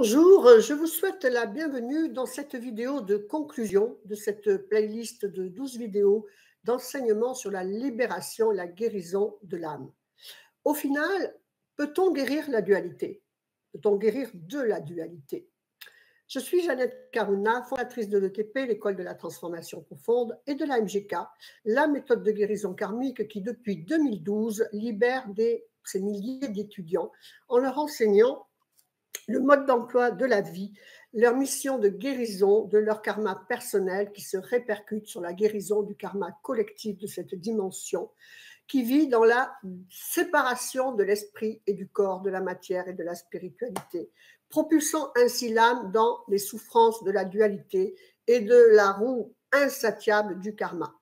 Bonjour, je vous souhaite la bienvenue dans cette vidéo de conclusion de cette playlist de 12 vidéos d'enseignement sur la libération et la guérison de l'âme. Au final, peut-on guérir la dualité? Peut-on guérir de la dualité? Je suis Jeannette Karuna, fondatrice de l'ETP, l'école de la transformation profonde, et de la MGK, la méthode de guérison karmique qui, depuis 2012, libère ces milliers d'étudiants en leur enseignant le mode d'emploi de la vie, leur mission de guérison de leur karma personnel qui se répercute sur la guérison du karma collectif de cette dimension qui vit dans la séparation de l'esprit et du corps, de la matière et de la spiritualité, propulsant ainsi l'âme dans les souffrances de la dualité et de la roue insatiable du karma.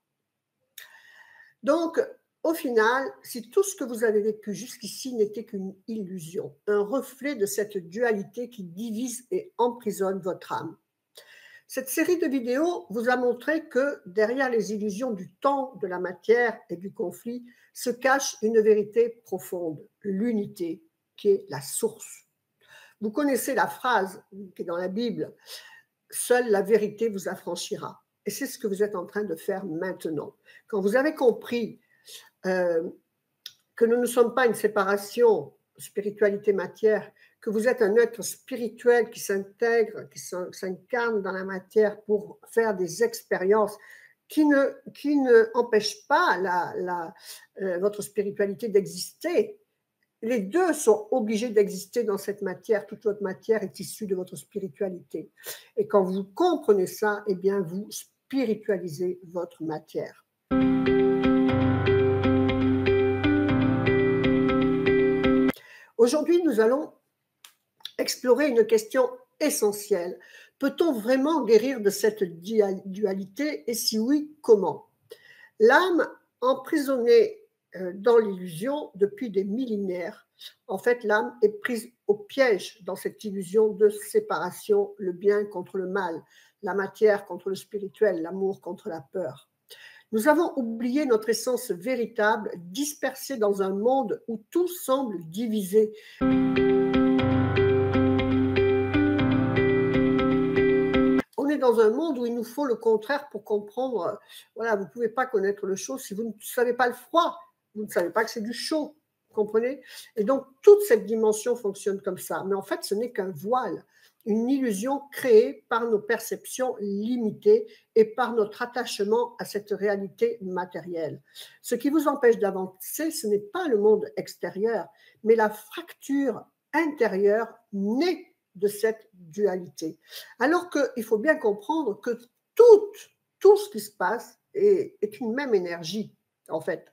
Donc, au final, si tout ce que vous avez vécu jusqu'ici n'était qu'une illusion, un reflet de cette dualité qui divise et emprisonne votre âme. Cette série de vidéos vous a montré que derrière les illusions du temps, de la matière et du conflit se cache une vérité profonde, l'unité, qui est la source. Vous connaissez la phrase qui est dans la Bible, « Seule la vérité vous affranchira ». Et c'est ce que vous êtes en train de faire maintenant. Quand vous avez compris que nous ne sommes pas une séparation spiritualité-matière, que vous êtes un être spirituel qui s'intègre, qui s'incarne dans la matière pour faire des expériences qui ne empêchent pas votre spiritualité d'exister. Les deux sont obligés d'exister dans cette matière. Toute votre matière est issue de votre spiritualité. Et quand vous comprenez ça, eh bien, vous spiritualisez votre matière. Aujourd'hui, nous allons explorer une question essentielle. Peut-on vraiment guérir de cette dualité et si oui, comment? L'âme emprisonnée dans l'illusion depuis des millénaires, en fait, l'âme est prise au piège dans cette illusion de séparation, le bien contre le mal, la matière contre le spirituel, l'amour contre la peur. Nous avons oublié notre essence véritable, dispersée dans un monde où tout semble divisé. On est dans un monde où il nous faut le contraire pour comprendre. Voilà, vous ne pouvez pas connaître le chaud si vous ne savez pas le froid. Vous ne savez pas que c'est du chaud, vous comprenez? Et donc, toute cette dimension fonctionne comme ça. Mais en fait, ce n'est qu'un voile, une illusion créée par nos perceptions limitées et par notre attachement à cette réalité matérielle. Ce qui vous empêche d'avancer, ce n'est pas le monde extérieur, mais la fracture intérieure née de cette dualité. Alors qu'il faut bien comprendre que tout ce qui se passe est une même énergie, en fait.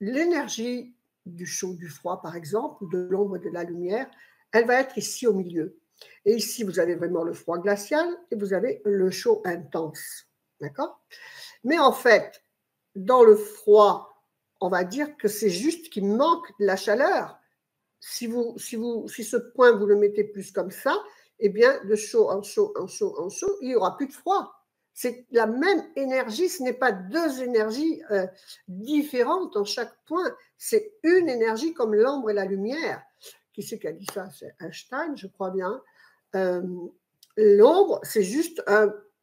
L'énergie du chaud, du froid, par exemple, ou de l'ombre et de la lumière, elle va être ici au milieu. Et ici, vous avez vraiment le froid glacial et vous avez le chaud intense. D'accord? Mais en fait, dans le froid, on va dire que c'est juste qu'il manque de la chaleur. Si ce point, vous le mettez plus comme ça, eh bien, de chaud en chaud, en chaud, en chaud, il n'y aura plus de froid. C'est la même énergie, ce n'est pas deux énergies différentes en chaque point. C'est une énergie comme l'ombre et la lumière. Qui c'est qui a dit ça? C'est Einstein, je crois bien. L'ombre, c'est juste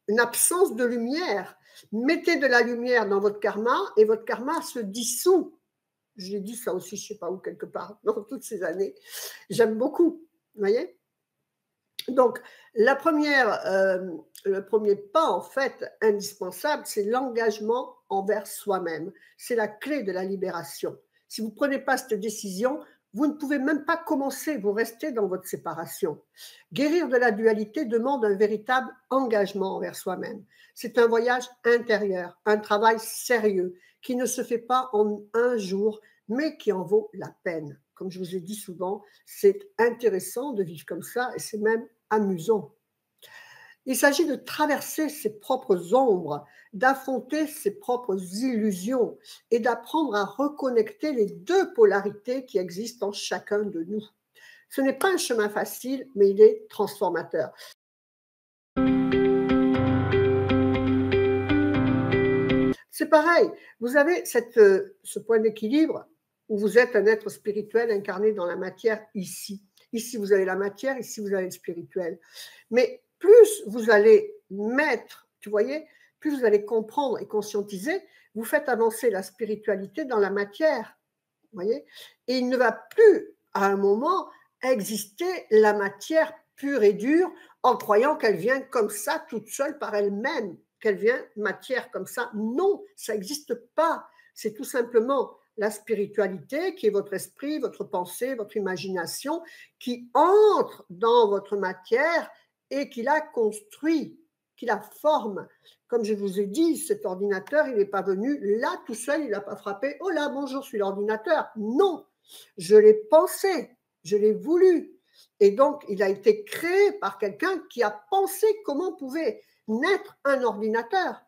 une absence de lumière. Mettez de la lumière dans votre karma et votre karma se dissout. J'ai dit ça aussi, je ne sais pas où, quelque part, dans toutes ces années. J'aime beaucoup, vous voyez? Donc, le premier pas, en fait, indispensable, c'est l'engagement envers soi-même. C'est la clé de la libération. Si vous ne prenez pas cette décision, vous ne pouvez même pas commencer, vous restez dans votre séparation. Guérir de la dualité demande un véritable engagement envers soi-même. C'est un voyage intérieur, un travail sérieux qui ne se fait pas en un jour, mais qui en vaut la peine. Comme je vous ai dit souvent, c'est intéressant de vivre comme ça et c'est même amusant. Il s'agit de traverser ses propres ombres, d'affronter ses propres illusions et d'apprendre à reconnecter les deux polarités qui existent en chacun de nous. Ce n'est pas un chemin facile, mais il est transformateur. C'est pareil, vous avez ce point d'équilibre où vous êtes un être spirituel incarné dans la matière ici. Ici, vous avez la matière, ici, vous avez le spirituel. Mais plus vous allez mettre, tu voyez, plus vous allez comprendre et conscientiser, vous faites avancer la spiritualité dans la matière. Vous voyez? Et il ne va plus, à un moment, exister la matière pure et dure en croyant qu'elle vient comme ça, toute seule par elle-même, qu'elle vient matière comme ça. Non, ça n'existe pas. C'est tout simplement la spiritualité qui est votre esprit, votre pensée, votre imagination, qui entre dans votre matière et qui la construit, qui la forme. Comme je vous ai dit, cet ordinateur, il n'est pas venu là tout seul, il n'a pas frappé. Oh là, bonjour, je suis l'ordinateur. Non, je l'ai pensé, je l'ai voulu. Et donc, il a été créé par quelqu'un qui a pensé comment pouvait naître un ordinateur.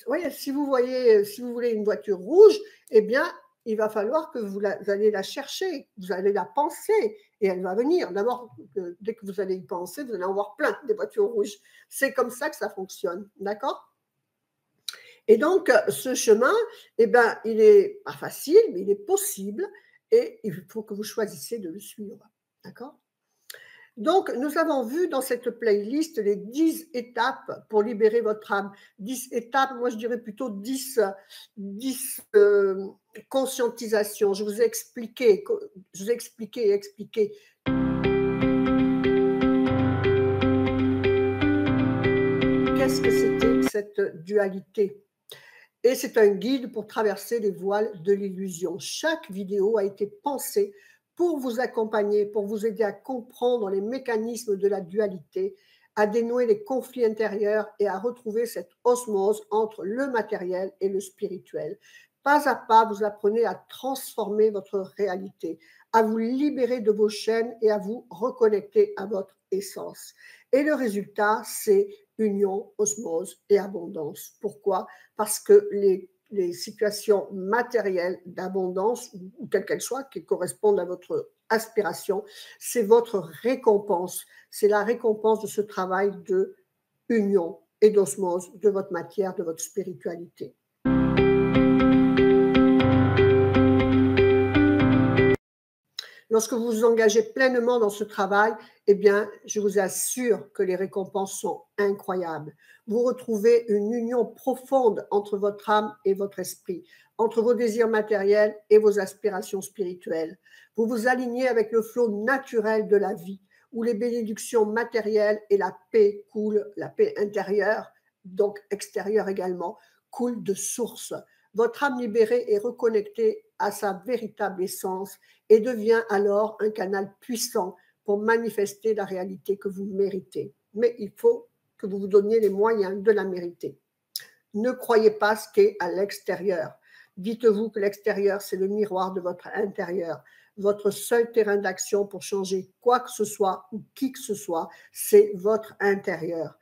Voyez, si vous voulez une voiture rouge, eh bien, il va falloir que vous allez la chercher, vous allez la penser et elle va venir. D'abord, dès que vous allez y penser, vous allez en voir plein des voitures rouges. C'est comme ça que ça fonctionne, d'accord? Et donc, ce chemin, eh ben, il n'est pas facile, mais il est possible et il faut que vous choisissiez de le suivre, d'accord? Donc, nous avons vu dans cette playlist les 10 étapes pour libérer votre âme. 10 étapes, moi je dirais plutôt 10 conscientisations. Je vous ai expliqué et expliqué. Qu'est-ce que c'était cette dualité? Et c'est un guide pour traverser les voiles de l'illusion. Chaque vidéo a été pensée pour vous accompagner, pour vous aider à comprendre les mécanismes de la dualité, à dénouer les conflits intérieurs et à retrouver cette osmose entre le matériel et le spirituel. Pas à pas, vous apprenez à transformer votre réalité, à vous libérer de vos chaînes et à vous reconnecter à votre essence. Et le résultat, c'est union, osmose et abondance. Pourquoi? Parce que les situations matérielles d'abondance, ou quelles qu'elles soient, qui correspondent à votre aspiration, c'est votre récompense. C'est la récompense de ce travail de union et d'osmose de votre matière, de votre spiritualité. Lorsque vous vous engagez pleinement dans ce travail, eh bien, je vous assure que les récompenses sont incroyables. Vous retrouvez une union profonde entre votre âme et votre esprit, entre vos désirs matériels et vos aspirations spirituelles. Vous vous alignez avec le flot naturel de la vie, où les bénédictions matérielles et la paix coulent, la paix intérieure, donc extérieure également, coulent de source. Votre âme libérée est reconnectée à sa véritable essence et devient alors un canal puissant pour manifester la réalité que vous méritez. Mais il faut que vous vous donniez les moyens de la mériter. Ne croyez pas ce qu'est à l'extérieur. Dites-vous que l'extérieur, c'est le miroir de votre intérieur. Votre seul terrain d'action pour changer quoi que ce soit ou qui que ce soit, c'est votre intérieur.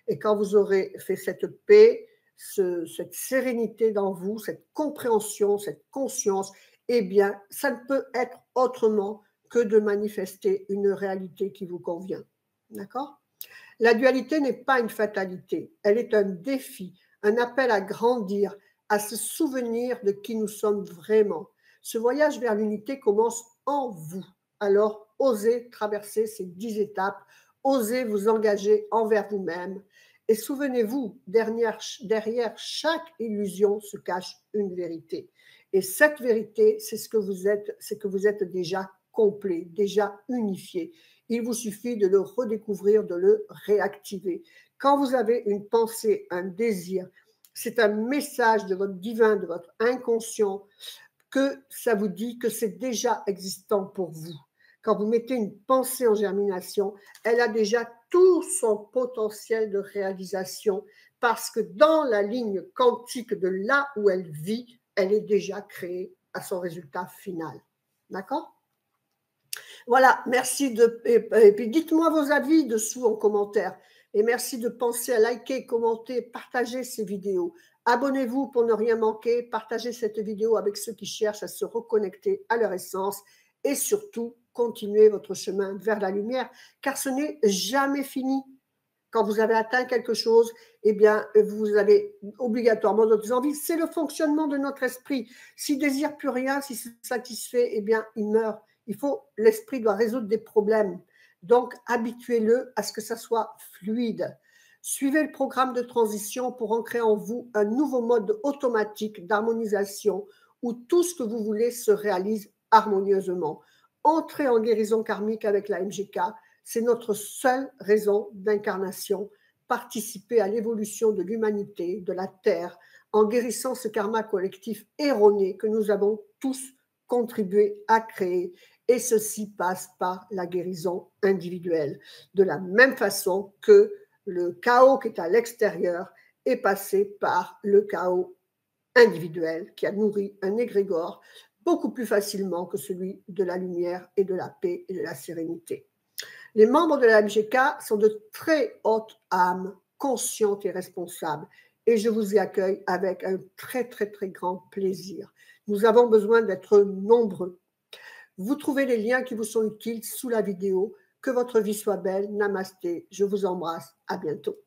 Et quand vous aurez fait cette paix, cette sérénité dans vous, cette compréhension, cette conscience, eh bien, ça ne peut être autrement que de manifester une réalité qui vous convient. D'accord? La dualité n'est pas une fatalité, elle est un défi, un appel à grandir, à se souvenir de qui nous sommes vraiment. Ce voyage vers l'unité commence en vous. Alors, osez traverser ces 10 étapes, osez vous engager envers vous-même. Et souvenez-vous, derrière chaque illusion se cache une vérité. Et cette vérité, c'est ce que vous êtes, c'est que vous êtes déjà complet, déjà unifié. Il vous suffit de le redécouvrir, de le réactiver. Quand vous avez une pensée, un désir, c'est un message de votre divin, de votre inconscient, que ça vous dit que c'est déjà existant pour vous. Quand vous mettez une pensée en germination, elle a déjà tout son potentiel de réalisation parce que dans la ligne quantique de là où elle vit, elle est déjà créée à son résultat final. D'accord ? Voilà, merci et puis dites-moi vos avis dessous en commentaire. Et merci de penser à liker, commenter, partager ces vidéos. Abonnez-vous pour ne rien manquer, partagez cette vidéo avec ceux qui cherchent à se reconnecter à leur essence et surtout, continuez votre chemin vers la lumière car ce n'est jamais fini. quand vous avez atteint quelque chose, eh bien, vous avez obligatoirement d'autres envies. C'est le fonctionnement de notre esprit. S'il ne désire plus rien, s'il se satisfait, eh bien, il meurt. L'esprit doit résoudre des problèmes. Donc, habituez-le à ce que ça soit fluide. Suivez le programme de transition pour ancrer en vous un nouveau mode automatique d'harmonisation où tout ce que vous voulez se réalise harmonieusement. Entrez en guérison karmique avec la MGK, c'est notre seule raison d'incarnation. Participer à l'évolution de l'humanité, de la Terre, en guérissant ce karma collectif erroné que nous avons tous contribué à créer. Et ceci passe par la guérison individuelle. De la même façon que le chaos qui est à l'extérieur est passé par le chaos individuel qui a nourri un égrégore beaucoup plus facilement que celui de la lumière et de la paix et de la sérénité. Les membres de la MGK sont de très hautes âmes, conscientes et responsables, et je vous y accueille avec un très, très, très grand plaisir. Nous avons besoin d'être nombreux. Vous trouvez les liens qui vous sont utiles sous la vidéo. Que votre vie soit belle. Namasté. Je vous embrasse. À bientôt.